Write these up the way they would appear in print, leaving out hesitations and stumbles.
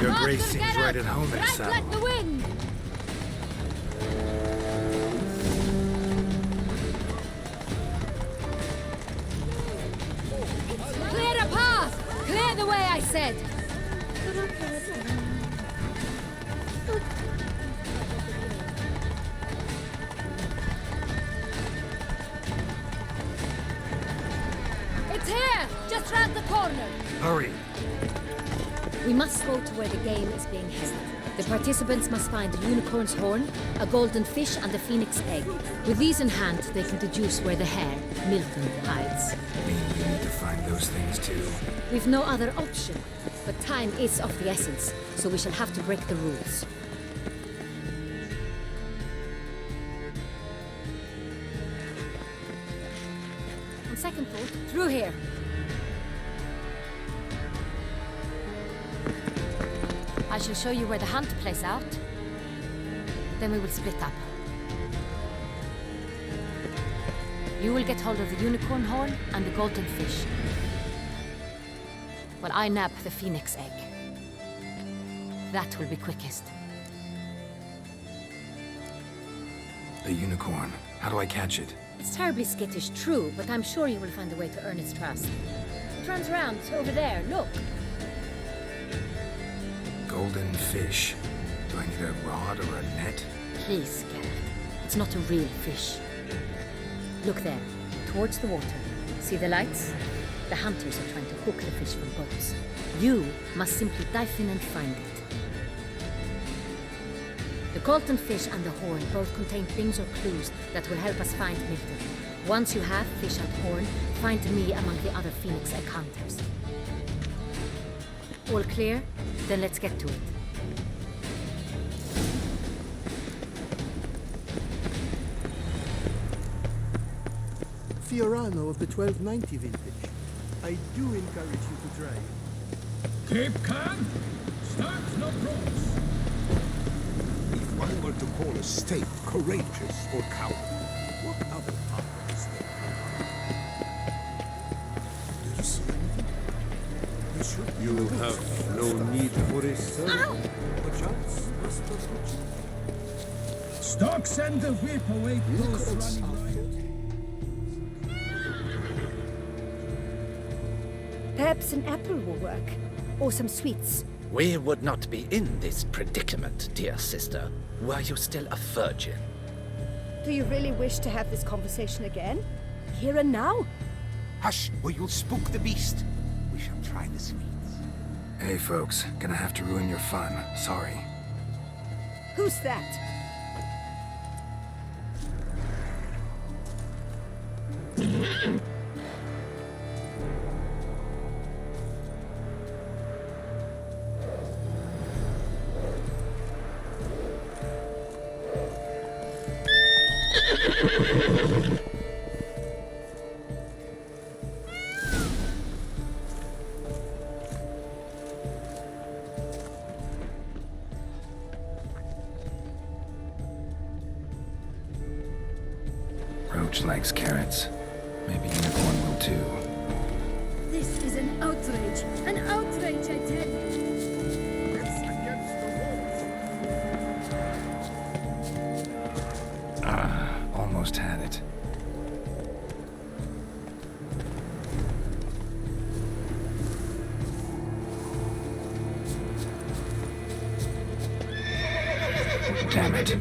Your Faster, grace seems get right up. at home in a Right saddle. like the wind. Clear a path! Clear the way, I said! It's here! Just round the corner! Hurry! We must go to where the game is being held. The participants must find a unicorn's horn, a golden fish, and a phoenix egg. With these in hand, they can deduce where the hare, Milton, hides. I mean, you need to find those things too. We've no other option, but time is of the essence, so we shall have to break the rules. On second thought, Through here. I shall show you where the hunt plays out. Then we will split up. You will get hold of the unicorn horn and the golden fish. While I nab the phoenix egg. That will be quickest. The unicorn. How do I catch it? it's terribly skittish, true, but I'm sure you will find a way to earn its trust. It runs around, over there, look. Golden fish. Do I need a rod or a net? Please, Gareth. It's not a real fish. Look there, towards the water. See the lights? The hunters are trying to hook the fish from boats. You must simply dive in and find it. The golden fish and the horn both contain things or clues that will help us find Milton. Once you have fish and horn, find me among the other Phoenix Egg hunters. All clear? Then let's get to it. Fiorano of the 1290 vintage. I do encourage you to try it. Cape Can? Start no pros. If one were to call a state courageous or coward, what other part of the state? Do you see anything? We should. You have no need for a servant. Perchance, Master Butcher. Stocks and the whip await those Look running riot. Perhaps an apple will work. Or some sweets. We would not be in this predicament, dear sister, were you still a virgin. Do you really wish to have this conversation again? Here and now? Hush, or you'll spook the beast. We shall try the sweets. Hey folks, gonna have to ruin your fun. Sorry. Who's that? Roach likes carrots. Maybe unicorn will too. This is an outrage! An outrage, I tell you! It's against the rules. Almost had it. Damn it.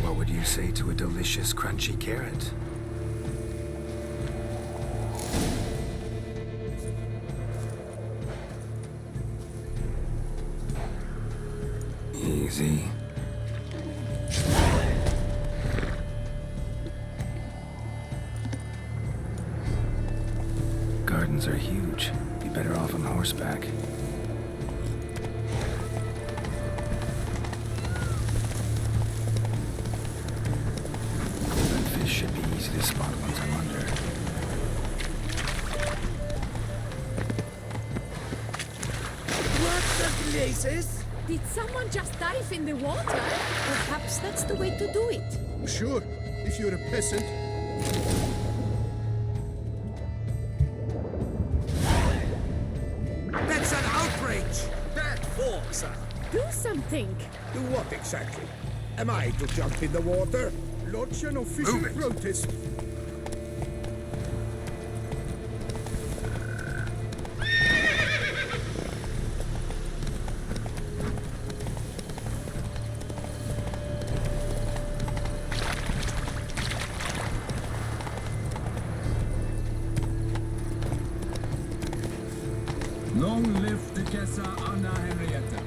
What would you say to a delicious, crunchy carrot? Easy. Gardens are huge. Be better off on horseback. Golden fish should be easy to spot once I'm under. What the blazes? Did someone just dive in the water? Perhaps that's the way to do it. Sure, if you're a peasant. That's an outrage! Bad form, sir. Do something. Do what exactly? Am I to jump in the water? Lodge an official Move it. protest. Long live Duchessa Anna Henrietta.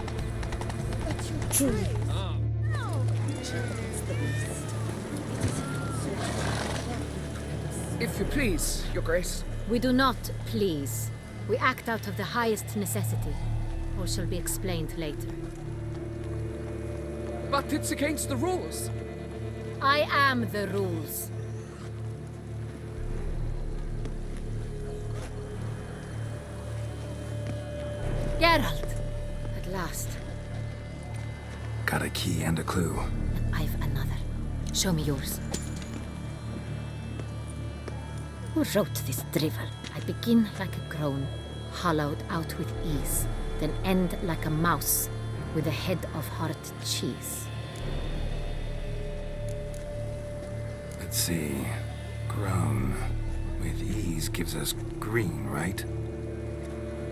If you please, Your Grace. We do not please. We act out of the highest necessity. Or shall be explained later. But it's against the rules. I am the rules. Geralt! At last. Got a key and a clue. I've another. Show me yours. Who wrote this drivel? I begin like a groan, hollowed out with ease, then end like a mouse, with a head of hard cheese. Let's see. Grown. With ease gives us green, right?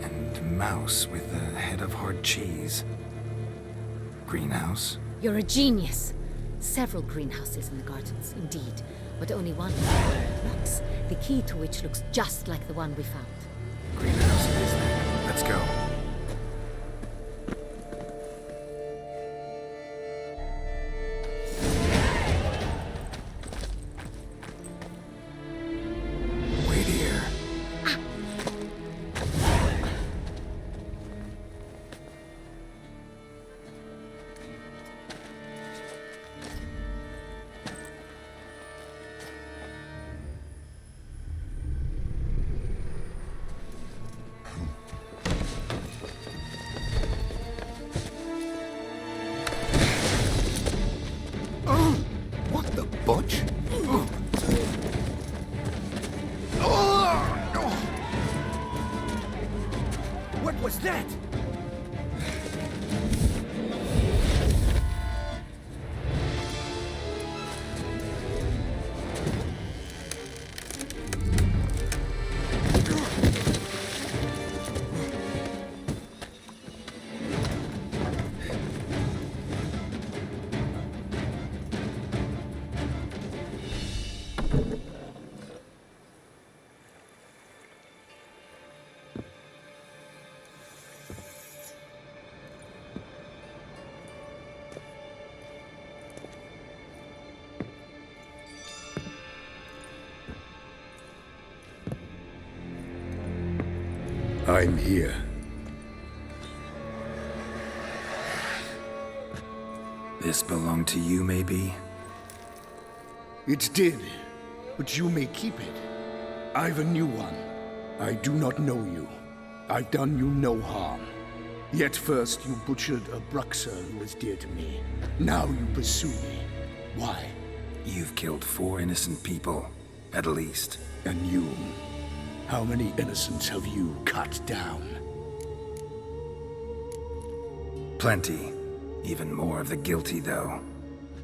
And mouse with the head of hard cheese. Greenhouse? You're a genius. Several greenhouses in the gardens, indeed, but only one locks, the key to which looks just like the one we found. Greenhouse it is then. Let's go. Wait here. What the butch? What was that? I'm here. This belonged to you, maybe? It did, but you may keep it. I've a new one. I do not know you. I've done you no harm. Yet first you butchered a Bruxer who was dear to me. Now you pursue me. Why? You've killed 4 innocent people, at least. And you? How many innocents have you cut down? Plenty. Even more of the guilty, though.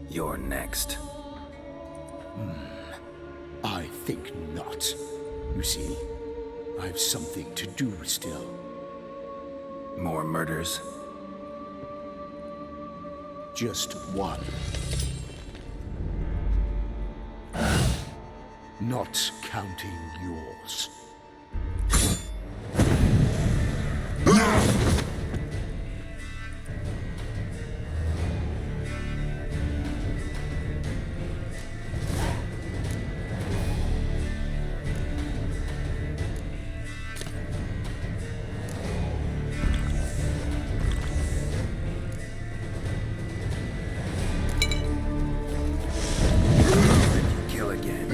You're next. I think not. You see, I've something to do still. More murders? Just one. Not counting yours. Kill again.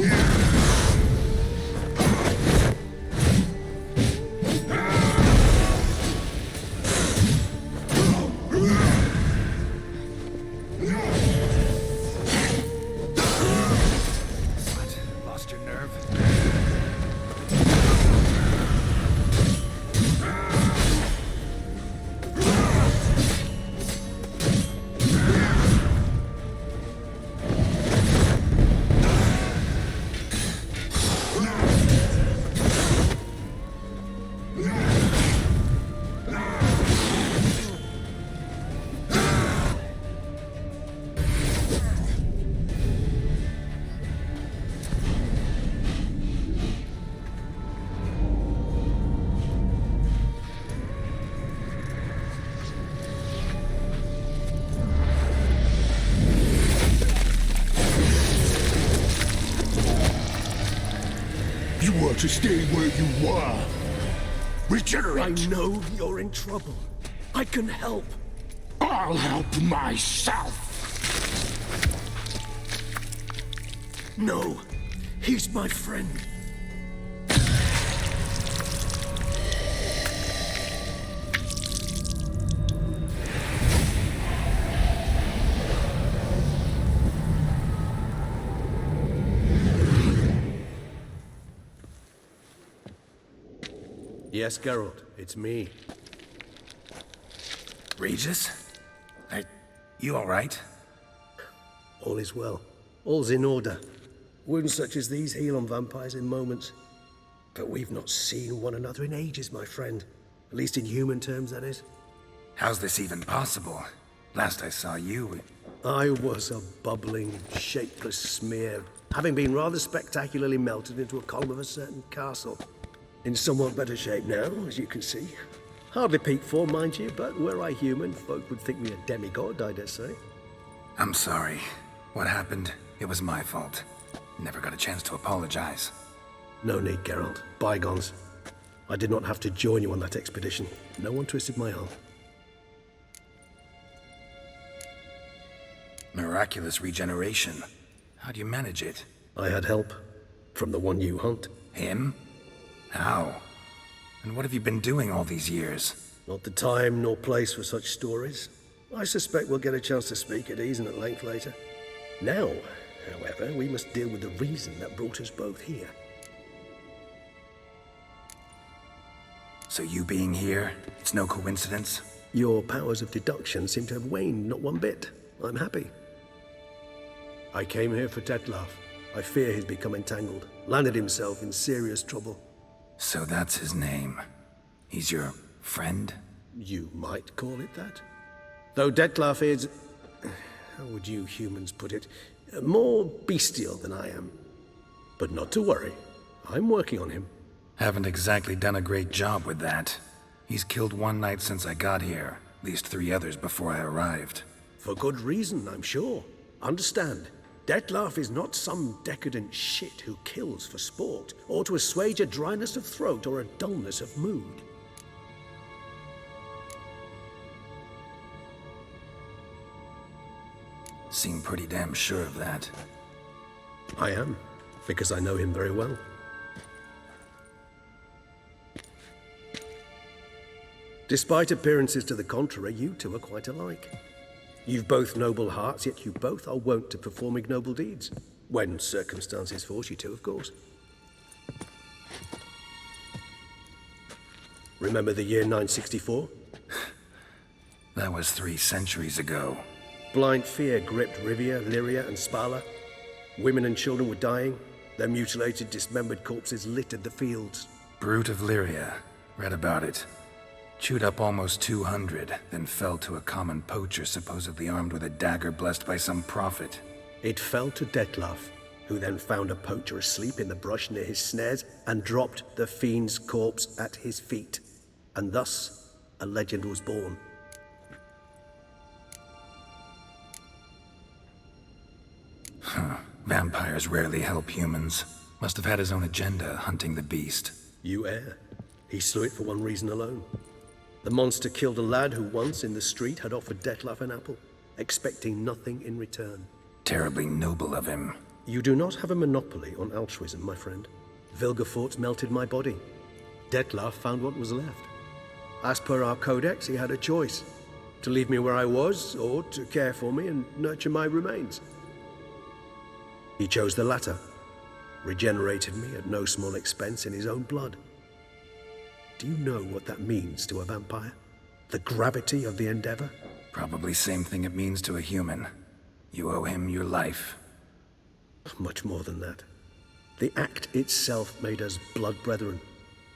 You were to stay where you were. Regenerate! I know you're in trouble. I can help. I'll help myself! No, he's my friend. Yes, Geralt, it's me. Regis? You alright? All is well. All's in order. Wounds such as these heal on vampires in moments. But we've not seen one another in ages, my friend. At least in human terms, that is. How's this even possible? Last I saw you... I was a bubbling, shapeless smear, having been rather spectacularly melted into a column of a certain castle. In somewhat better shape now, as you can see. Hardly peak form, mind you, but were I human, folk would think me a demigod, I dare say. I'm sorry. What happened, it was my fault. Never got a chance to apologize. No need, Geralt. Bygones. I did not have to join you on that expedition. No one twisted my arm. Miraculous regeneration. How'd you manage it? I had help. From the one you hunt. Him? How? And what have you been doing all these years? Not the time nor place for such stories. I suspect we'll get a chance to speak at ease and at length later. Now, however, we must deal with the reason that brought us both here. So you being here, it's no coincidence? Your powers of deduction seem to have waned not one bit. I'm happy. I came here for Dettlaff. I fear he's become entangled, landed himself in serious trouble. So that's his name. He's your friend? You might call it that. Though Dettlaff is... how would you humans put it? More bestial than I am. But not to worry. I'm working on him. Haven't exactly done a great job with that. He's killed one knight since I got here. At least 3 others before I arrived. For good reason, I'm sure. Understand, Dettlaff is not some decadent shit who kills for sport, or to assuage a dryness of throat or a dullness of mood. Seem pretty damn sure of that. I am, because I know him very well. Despite appearances to the contrary, you two are quite alike. You've both noble hearts, yet you both are wont to perform ignoble deeds. When circumstances force you to, of course. Remember the year 964? That was 3 centuries ago. Blind fear gripped Rivia, Lyria, and Spala. Women and children were dying. Their mutilated, dismembered corpses littered the fields. Brute of Lyria. Read about it. Chewed up almost 200, then fell to a common poacher supposedly armed with a dagger blessed by some prophet. It fell to Dettlaff, who then found a poacher asleep in the brush near his snares and dropped the fiend's corpse at his feet. And thus, a legend was born. Vampires rarely help humans. Must have had his own agenda, hunting the beast. You err. He slew it for one reason alone. The monster killed a lad who once, in the street, had offered Dettlaff an apple, expecting nothing in return. Terribly noble of him. You do not have a monopoly on altruism, my friend. Vilgefortz melted my body. Dettlaff found what was left. As per our codex, he had a choice. To leave me where I was, or to care for me and nurture my remains. He chose the latter. Regenerated me at no small expense in his own blood. Do you know what that means to a vampire? The gravity of the endeavor? Probably same thing it means to a human. You owe him your life. Much more than that. The act itself made us blood brethren.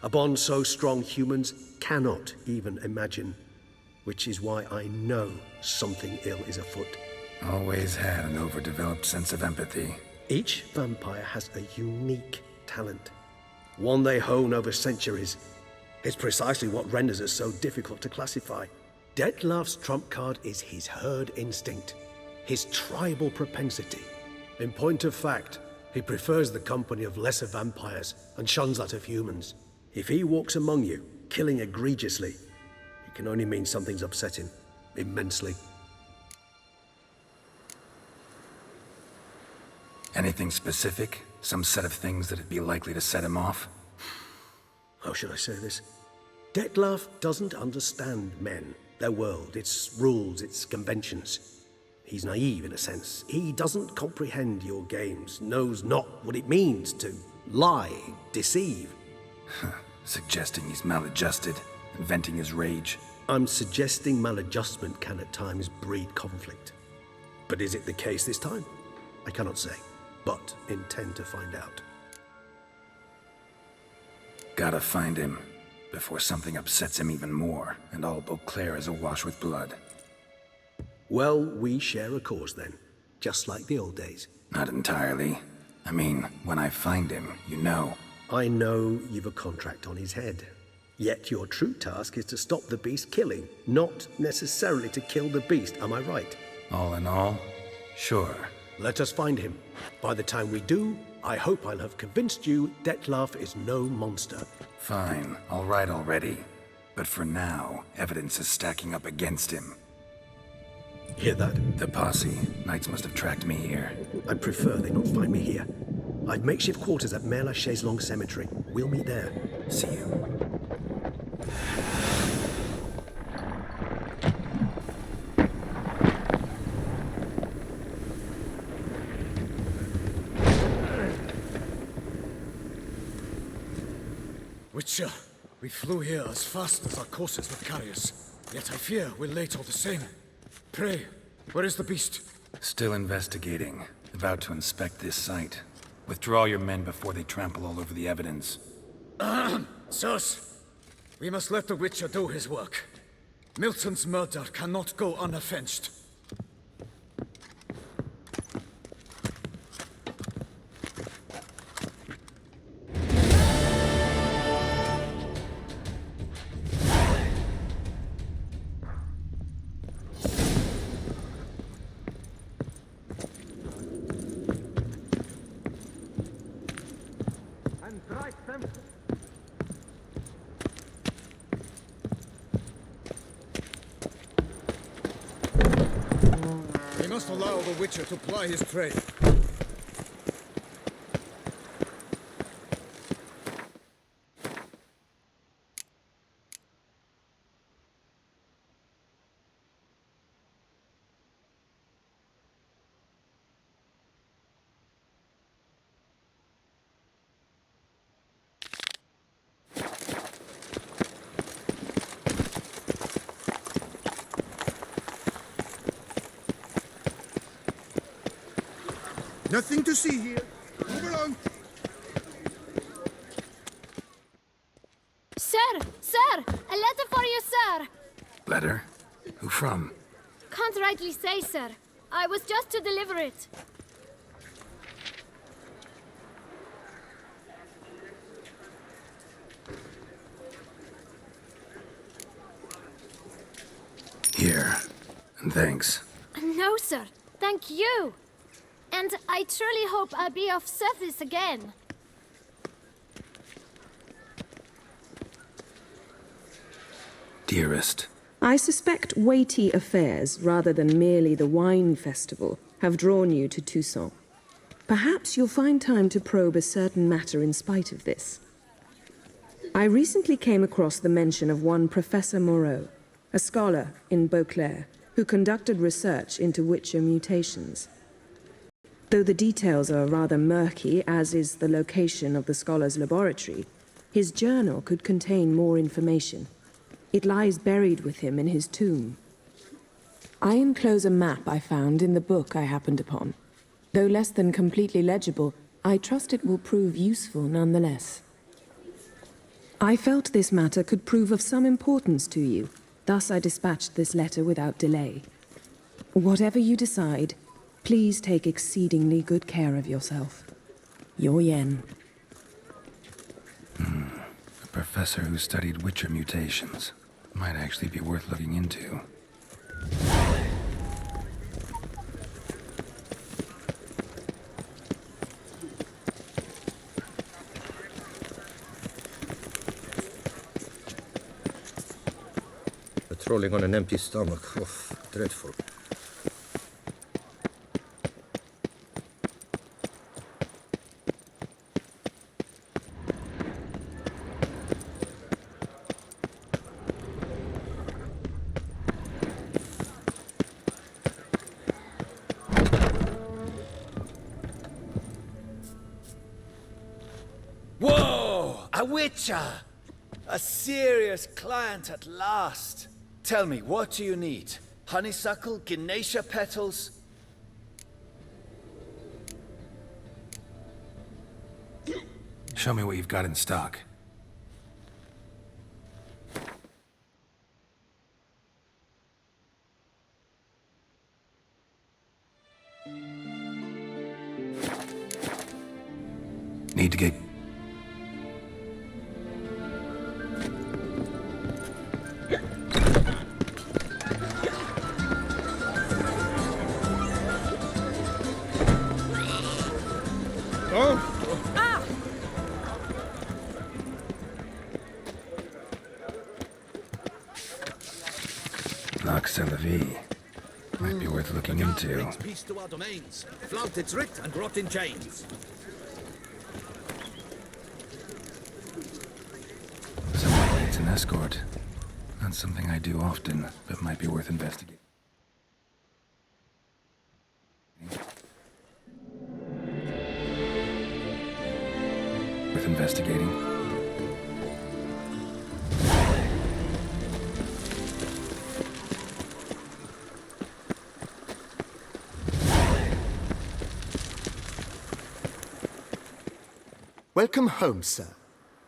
A bond so strong humans cannot even imagine. Which is why I know something ill is afoot. Always had an overdeveloped sense of empathy. Each vampire has a unique talent. One they hone over centuries. It's precisely what renders us so difficult to classify. Dettlaff's trump card is his herd instinct, his tribal propensity. In point of fact, He prefers the company of lesser vampires and shuns that of humans. If he walks among you, killing egregiously, it can only mean something's upset him. Immensely. Anything specific? Some set of things that'd be likely to set him off? How should I say this? Dettlaff doesn't understand men, their world, its rules, its conventions. He's naive in a sense. He doesn't comprehend your games, knows not what it means to lie, deceive. Suggesting he's maladjusted and venting his rage. I'm suggesting maladjustment can at times breed conflict. But is it the case this time? I cannot say, but intend to find out. Gotta find him before something upsets him even more, and all Beauclair is awash with blood. Well, we share a cause then, just like the old days. Not entirely. I mean, when I find him, you know. I know you've a contract on his head. Yet your true task is to stop the beast killing, not necessarily to kill the beast, am I right? All in all, sure. Let us find him. By the time we do, I hope I'll have convinced you Dettlaff is no monster. Fine, all right already. But for now, evidence is stacking up against him. Hear that? The posse. Knights must have tracked me here. I prefer they not find me here. I've makeshift quarters at Mère Lachaise Long Cemetery. We'll meet there. See you. Witcher, we flew here as fast as our courses would carry us. Yet I fear we're late all the same. Pray, where is the beast? Still investigating. About to inspect this site. Withdraw your men before they trample all over the evidence. Sirs, we must let the Witcher do his work. Milton's murder cannot go unavenged. We must allow the Witcher to ply his trade. Nothing to see here. Move along. Sir! Sir! A letter for you, sir! Letter? Who from? Can't rightly say, sir. I was just to deliver it. Here. And thanks. No, sir. Thank you. And I truly hope I'll be of service again. Dearest. I suspect weighty affairs, rather than merely the wine festival, have drawn you to Toussaint. Perhaps you'll find time to probe a certain matter in spite of this. I recently came across the mention of one Professor Moreau, a scholar in Beauclair, who conducted research into Witcher mutations. Though the details are rather murky, as is the location of the scholar's laboratory, his journal could contain more information. It lies buried with him in his tomb. I enclose a map I found in the book I happened upon. Though less than completely legible, I trust it will prove useful nonetheless. I felt this matter could prove of some importance to you, thus I dispatched this letter without delay. Whatever you decide, please take exceedingly good care of yourself. Your Yen. A professor who studied Witcher mutations. Might actually be worth looking into. Strolling on an empty stomach. Oh, dreadful. Whoa! A witcher! A serious client at last. Tell me, what do you need? Honeysuckle? Ganesha petals? Show me what you've got in stock. Need to get... Nox Vie. Might be worth looking into. Peace to our domains. Flout its writ and rot in chains. Someone needs an escort. Not something I do often, but might be worth investigating. Worth investigating. Welcome home, sir.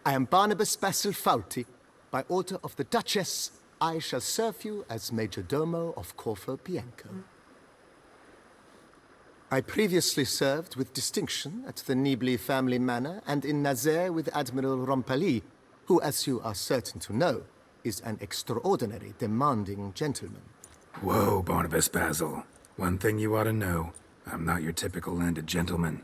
I am Barnabas Basil Fawlty. By order of the Duchess, I shall serve you as Major Domo of Corvo Bianco. I previously served with distinction at the Nibli family manor and in Nazaire with Admiral Rompali, who, as you are certain to know, is an extraordinary, demanding gentleman. Whoa, Barnabas Basil. One thing you ought to know. I'm not your typical landed gentleman.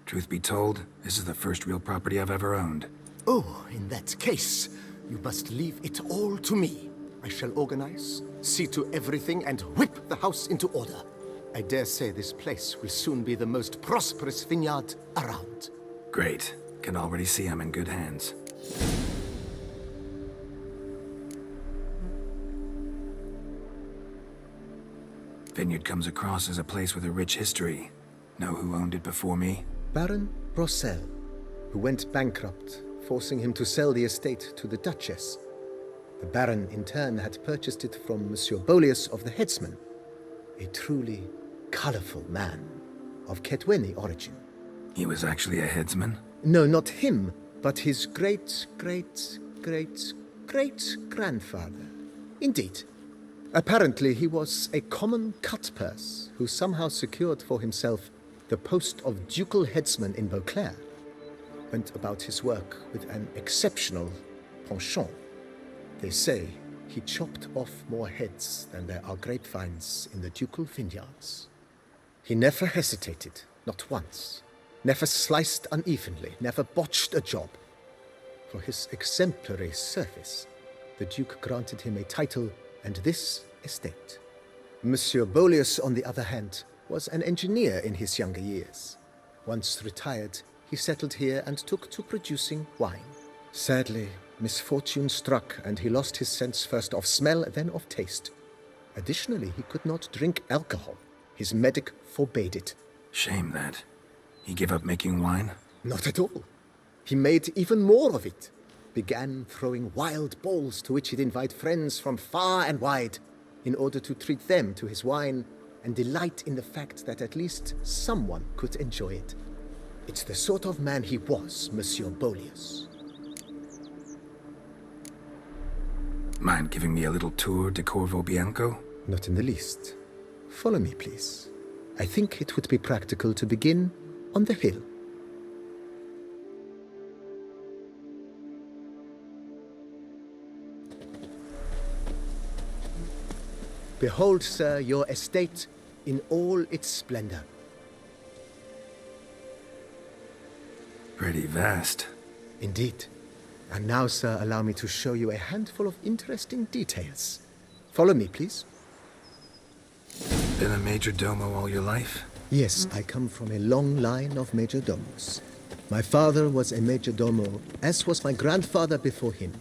Truth be told, this is the first real property I've ever owned. Oh, in that case, you must leave it all to me. I shall organize, see to everything, and whip the house into order. I dare say this place will soon be the most prosperous vineyard around. Great. Can already see I'm in good hands. Vineyard comes across as a place with a rich history. Know who owned it before me? Baron Rossel, who went bankrupt, forcing him to sell the estate to the Duchess. The Baron, in turn, had purchased it from Monsieur Bolius of the Headsman, a truly colorful man of Ketweni origin. He was actually a headsman? No, not him, but his great-great-great-great-grandfather. Indeed. Apparently, he was a common cutpurse who somehow secured for himself the post of ducal headsman in Beauclair. Went about his work with an exceptional penchant. They say he chopped off more heads than there are grapevines in the ducal vineyards. He never hesitated, not once. Never sliced unevenly, never botched a job. For his exemplary service, the Duke granted him a title and this estate. Monsieur Bolius, on the other hand, was an engineer in his younger years. Once retired, he settled here and took to producing wine. Sadly, misfortune struck and he lost his sense first of smell, then of taste. Additionally, he could not drink alcohol. His medic forbade it. Shame that. He gave up making wine? Not at all. He made even more of it. Began throwing wild balls to which he'd invite friends from far and wide in order to treat them to his wine and delight in the fact that at least someone could enjoy it. It's the sort of man he was, Monsieur Bolius. Mind giving me a little tour de Corvo Bianco? Not in the least. Follow me, please. I think it would be practical to begin on the hill. Behold, sir, your estate in all its splendor. Pretty vast. Indeed. And now, sir, allow me to show you a handful of interesting details. Follow me, please. Been a major domo all your life? Yes, I come from a long line of major domos. My father was a major domo, as was my grandfather before him,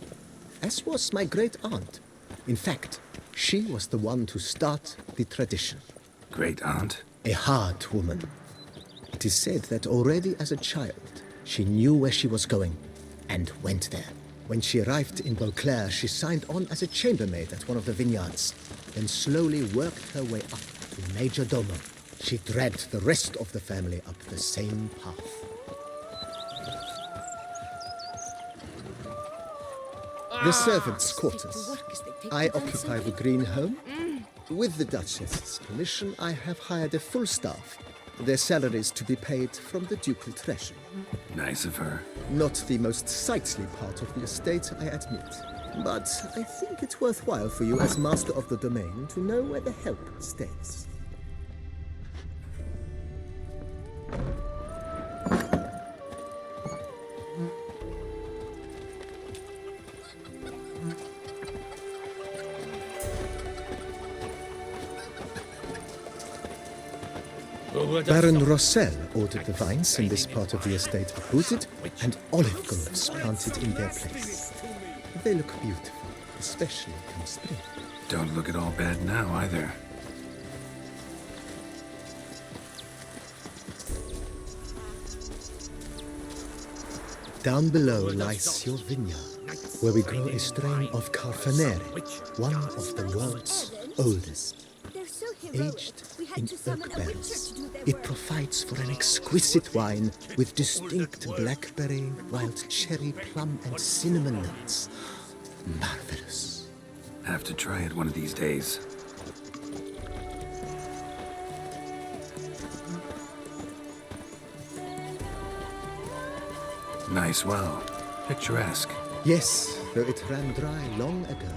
as was my great aunt. In fact, she was the one to start the tradition. Great aunt? A hard woman. It is said that already as a child, she knew where she was going and went there. When she arrived in Beauclair, she signed on as a chambermaid at one of the vineyards, then slowly worked her way up to major domo. She dragged the rest of the family up the same path. The servants' quarters. I occupy the green home. With the Duchess's permission, I have hired a full staff. Their salaries to be paid from the ducal treasury. Nice of her. Not the most sightly part of the estate, I admit. But I think it's worthwhile for you as master of the domain to know where the help stays. Baron Rossel ordered the vines in this part of the estate uprooted and olive groves planted in their place. They look beautiful, especially come spring. Don't look at all bad now, either. Down below lies your vineyard, where we grow a strain of Carfanere, one of the world's oldest. Aged in oak barrels, it provides for an exquisite wine with distinct blackberry, wild cherry, plum, and cinnamon notes. Marvelous. Have to try it one of these days. Nice well. Picturesque. Yes, though it ran dry long ago.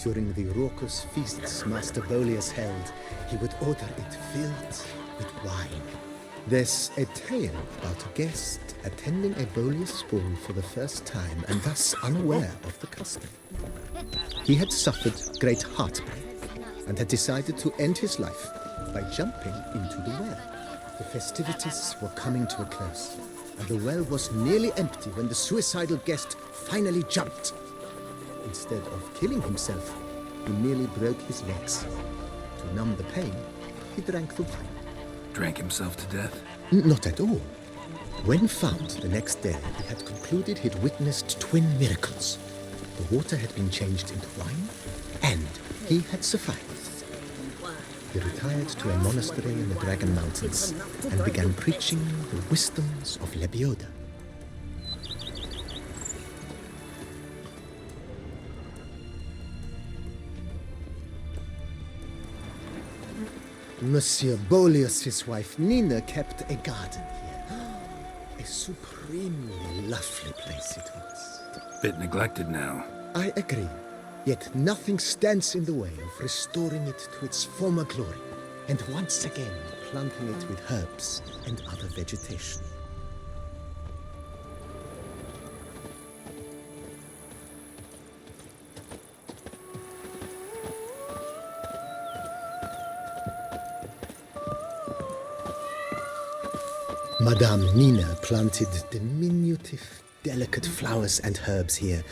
During the raucous feasts Master Bolius held, he would order it filled with wine. There's a tale about a guest attending a Bolius ball for the first time and thus unaware of the custom. He had suffered great heartbreak and had decided to end his life by jumping into the well. The festivities were coming to a close, and the well was nearly empty when the suicidal guest finally jumped. Instead of killing himself, he nearly broke his legs. To numb the pain, he drank the wine. Drank himself to death? Not at all. When found the next day, he had concluded he'd witnessed twin miracles. The water had been changed into wine, and he had survived. He retired to a monastery in the Dragon Mountains and began preaching the wisdoms of Lebioda. Monsieur Bolius' wife Nina kept a garden here. A supremely lovely place it was. Bit neglected now. I agree. Yet nothing stands in the way of restoring it to its former glory, and once again planting it with herbs and other vegetation. Madame Nina planted diminutive, delicate flowers and herbs here.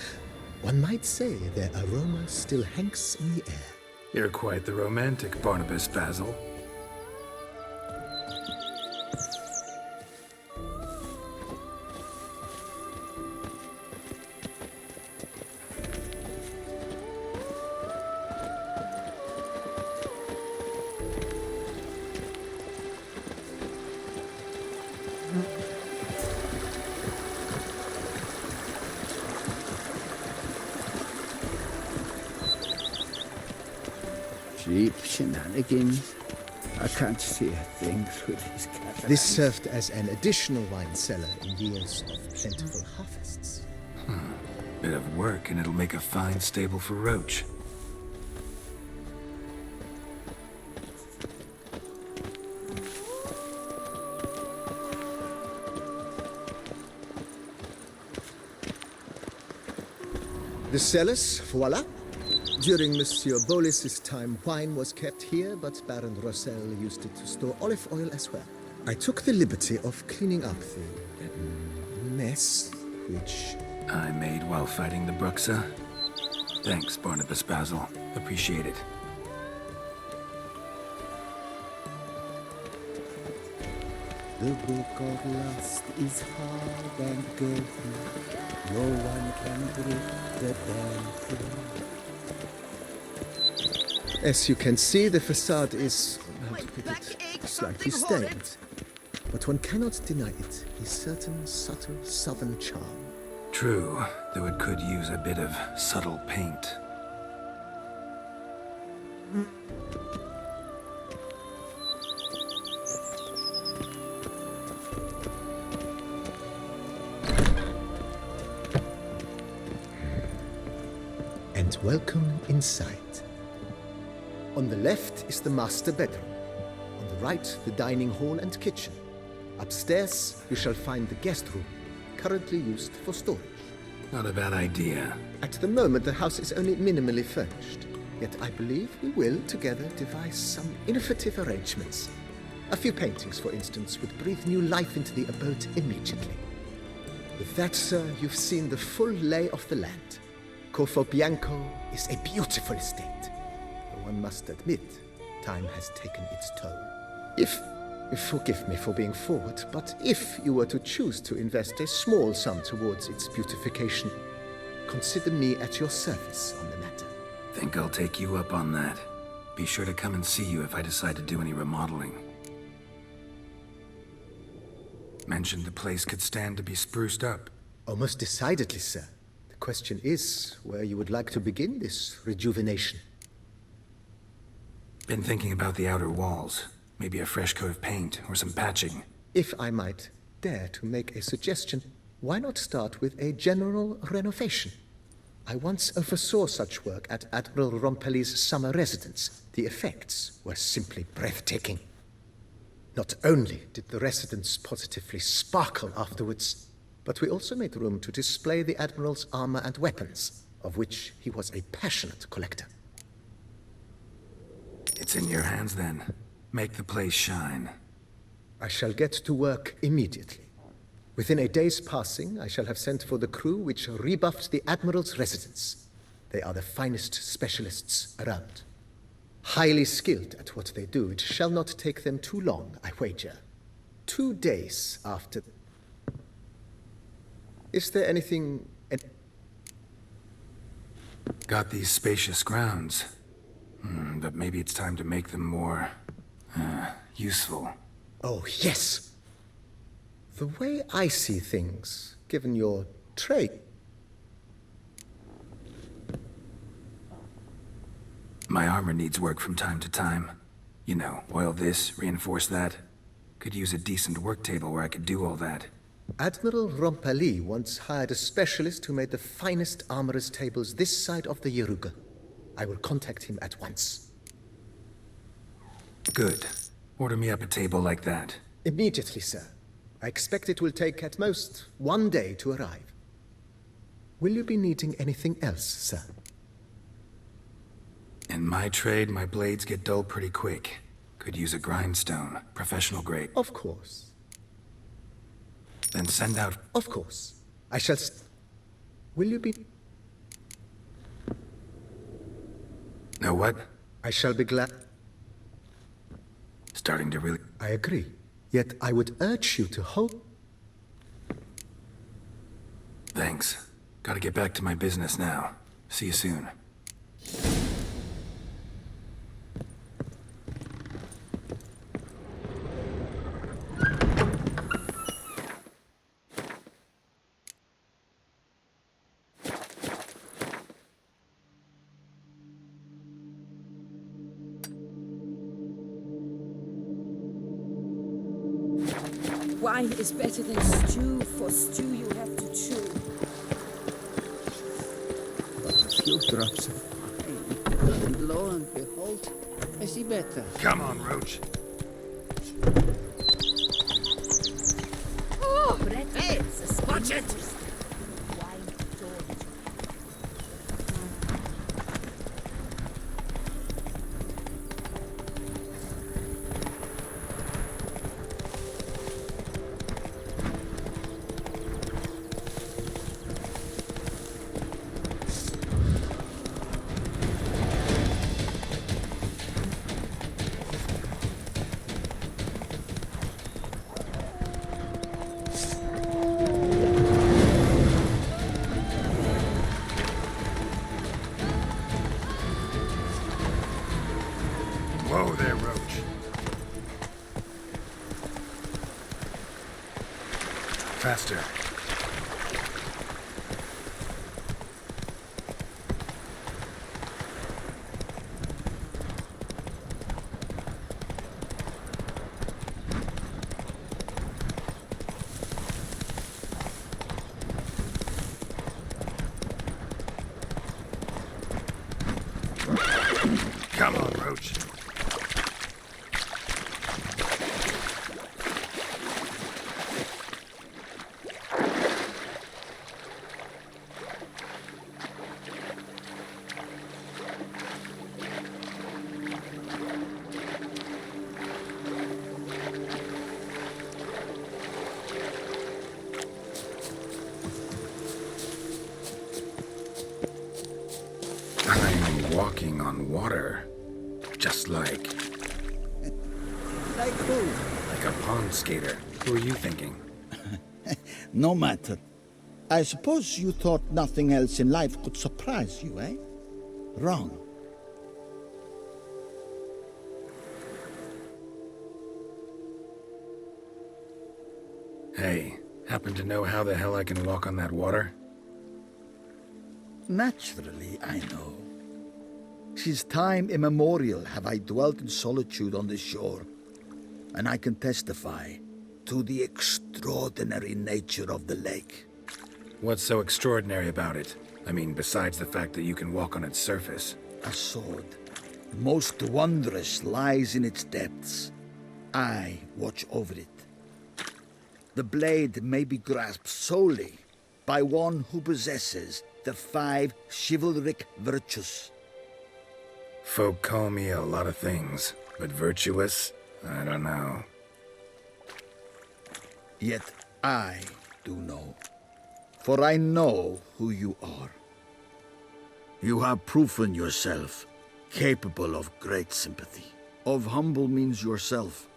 One might say their aroma still hangs in the air. You're quite the romantic, Barnabas Basil. Cheap shenanigans. I can't see a thing through these cataracts. This served as an additional wine cellar in years of plentiful harvests. Bit of work and it'll make a fine stable for Roach. The cellars, voila. During Monsieur Bolis's time, wine was kept here, but Baron Rossel used it to store olive oil as well. I took the liberty of cleaning up the mess, which I made while fighting the Bruxa. Thanks, Barnabas Basil. Appreciate it. The book of lust is hard and girthy. No one can break the damn thing. As you can see, the facade is, how to put it, slightly stained. But one cannot deny it, a certain subtle southern charm. True, though it could use a bit of subtle paint. And welcome inside. On the left is the master bedroom. On the right, the dining hall and kitchen. Upstairs, you shall find the guest room, currently used for storage. Not a bad idea. At the moment, the house is only minimally furnished. Yet I believe we will, together, devise some innovative arrangements. A few paintings, for instance, would breathe new life into the abode immediately. With that, sir, you've seen the full lay of the land. Corvo Bianco is a beautiful estate. Though one must admit, time has taken its toll. Forgive me for being forward, but if you were to choose to invest a small sum towards its beautification, consider me at your service on the matter. Think I'll take you up on that. Be sure to come and see you if I decide to do any remodeling. Mentioned the place could stand to be spruced up. Oh, most decidedly, sir. The question is where you would like to begin this rejuvenation. Been thinking about the outer walls. Maybe a fresh coat of paint or some patching. If I might dare to make a suggestion, why not start with a general renovation? I once oversaw such work at Admiral Rompelli's summer residence. The effects were simply breathtaking. Not only did the residence positively sparkle afterwards, but we also made room to display the Admiral's armor and weapons, of which he was a passionate collector. It's in your hands then. Make the place shine. I shall get to work immediately. Within a day's passing, I shall have sent for the crew which rebuffed the Admiral's residence. They are the finest specialists around. Highly skilled at what they do, it shall not take them too long, I wager. 2 days after... Is there anything... Got these spacious grounds. But maybe it's time to make them more... useful. Oh, yes! The way I see things, given your trade... My armor needs work from time to time. You know, oil this, reinforce that. Could use a decent work table where I could do all that. Admiral Rompelli once hired a specialist who made the finest armorer's tables this side of the Yaruga. I will contact him at once. Good. Order me up a table like that. Immediately, sir. I expect it will take at most 1 day to arrive. Will you be needing anything else, sir? In my trade, my blades get dull pretty quick. Could use a grindstone, professional grade. Of course. Then send out... Of course. I shall... Will you be... Know what? I shall be glad... Starting to really... I agree. Yet I would urge you to hold... Thanks. Gotta get back to my business now. See you soon. Wine is better than stew. For stew you have to chew. But a few drops of wine, and lo and behold, I see better. Come on, Roach. Oh, hey, watch it! faster. Come on, Roach. I'm walking on water. Just like... Like who? Like a pond skater. Who are you thinking? No matter. I suppose you thought nothing else in life could surprise you, eh? Wrong. Hey, happen to know how the hell I can walk on that water? Naturally, I know. Since time immemorial have I dwelt in solitude on this shore, and I can testify to the extraordinary nature of the lake. What's so extraordinary about it? I mean, besides the fact that you can walk on its surface. A sword, most wondrous, lies in its depths. I watch over it. The blade may be grasped solely by one who possesses the 5 chivalric virtues. Folk call me a lot of things, but virtuous? I don't know. Yet I do know, for I know who you are. You have proven yourself capable of great sympathy. Of humble means yourself.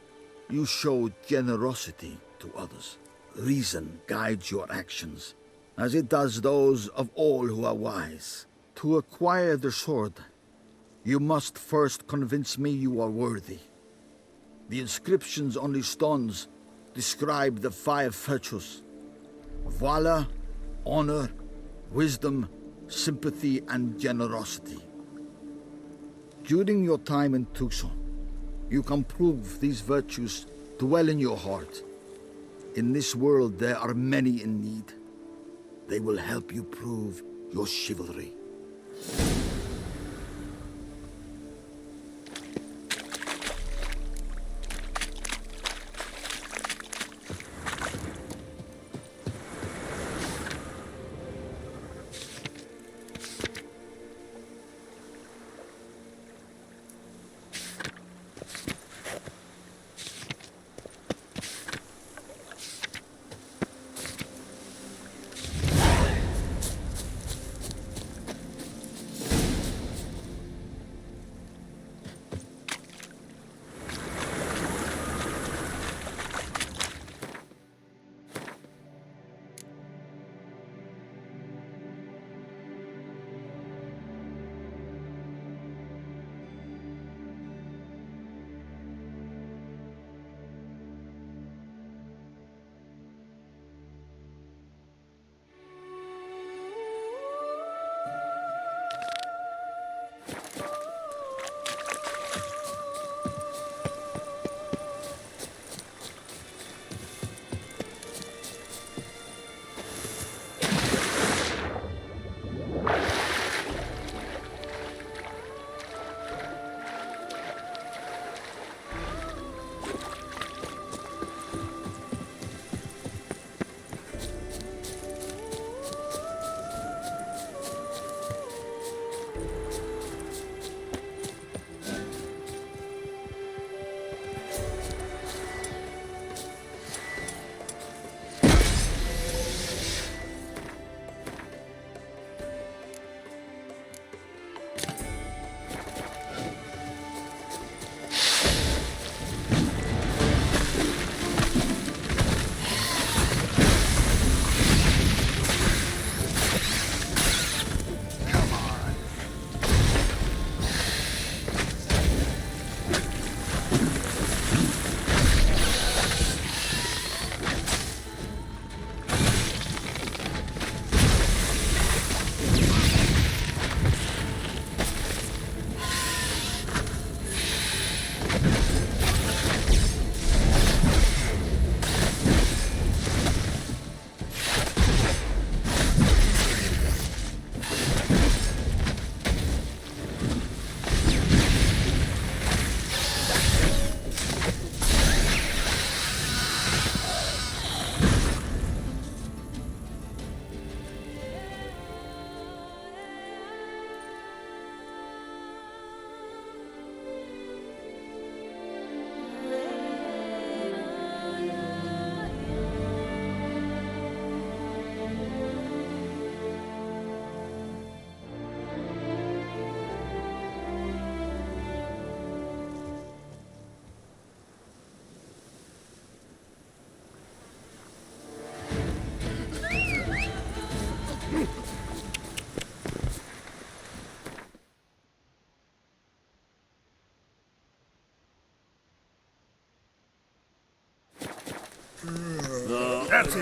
You show generosity to others. Reason guides your actions, as it does those of all who are wise. To acquire the sword, you must first convince me you are worthy. The inscriptions on the stones describe the 5 virtues: valor, honor, wisdom, sympathy, and generosity. During your time in Tucson, you can prove these virtues dwell in your heart. In this world, there are many in need. They will help you prove your chivalry.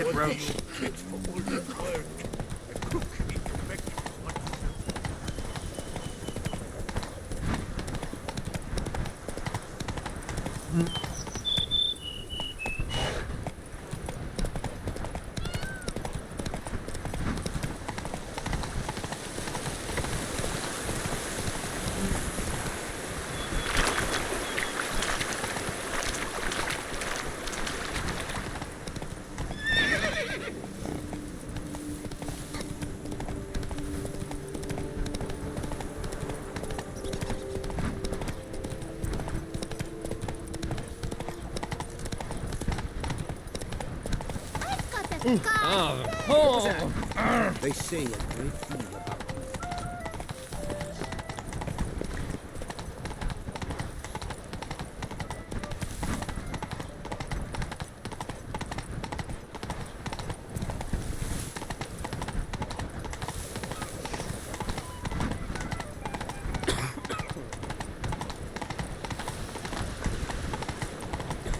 it, Roach. They say a great deal about me.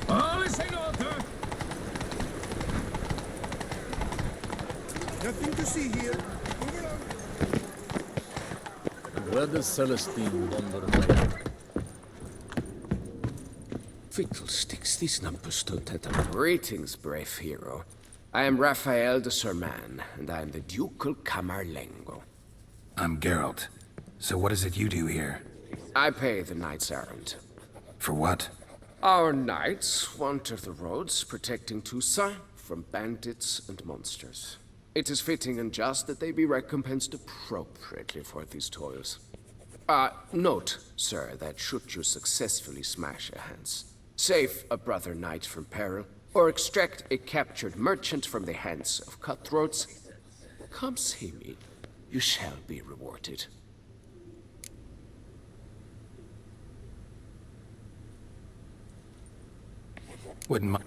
All is in order. Nothing to see here. Move along. And where does Celestine wander away? Fiddlesticks, these numbers don't add up. Greetings, brave hero. I am Raphael de Serman, and I am the Ducal Camarlengo. I'm Geralt. So what is it you do here? I pay the knight's errand. For what? Our knights wander the roads, protecting Toussaint from bandits and monsters. It is fitting and just that they be recompensed appropriately for these toils. Note, sir, that should you successfully smash a Hans, save a brother knight from peril, or extract a captured merchant from the hands of cutthroats, come see me. You shall be rewarded. Wouldn't mind.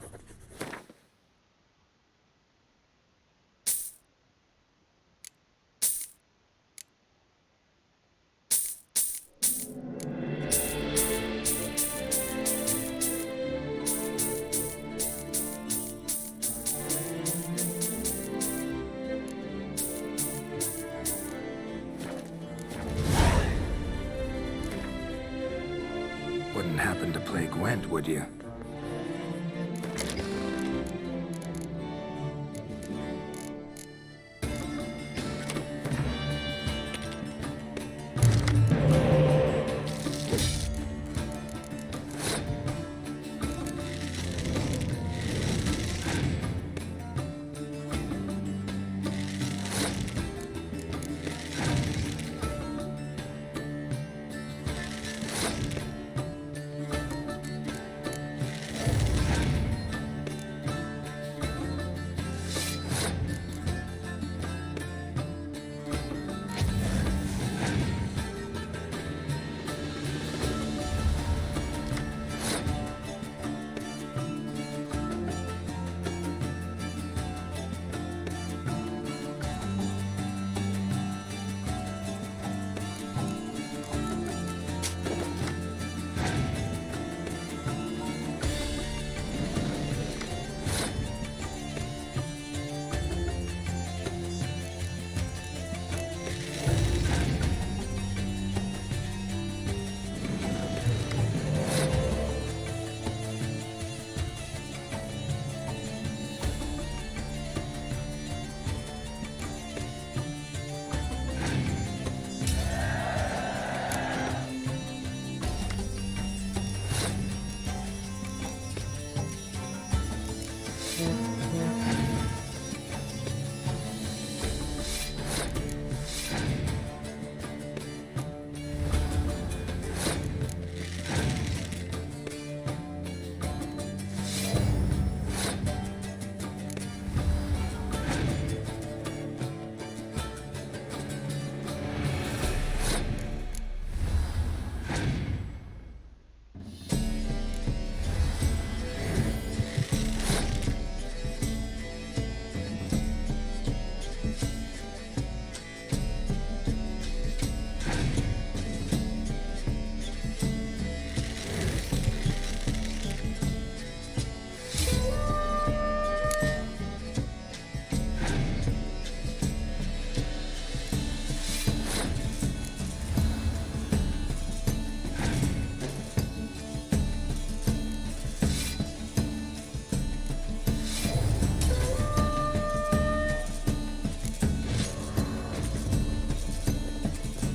Wouldn't happen to play Gwent, would you?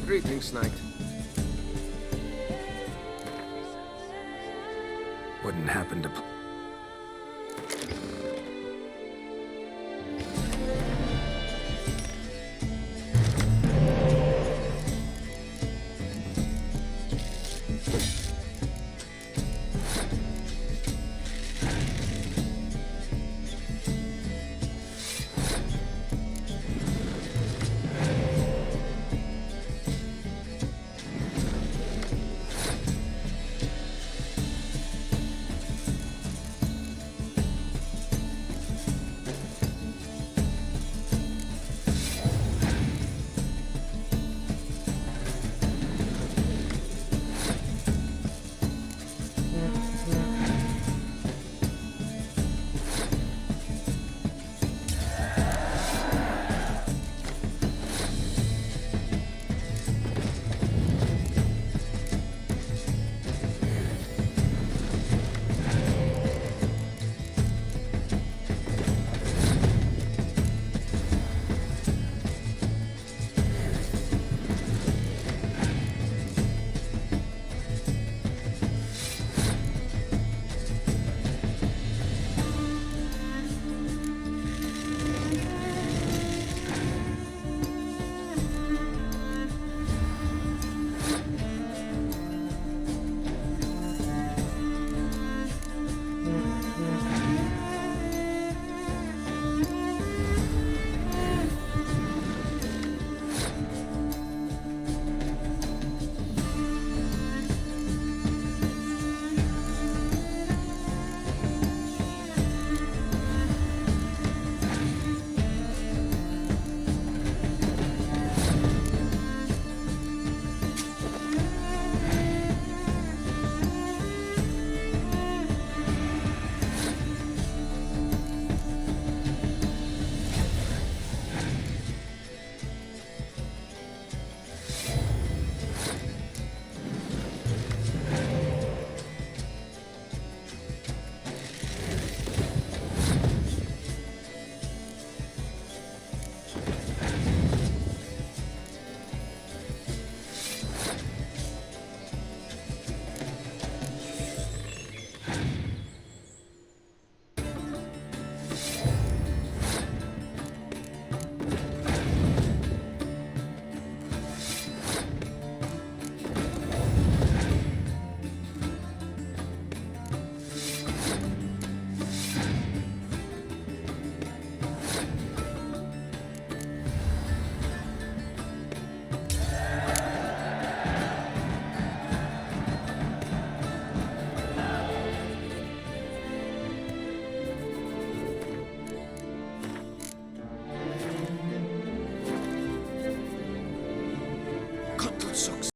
Greetings, Knight. Wouldn't happen to...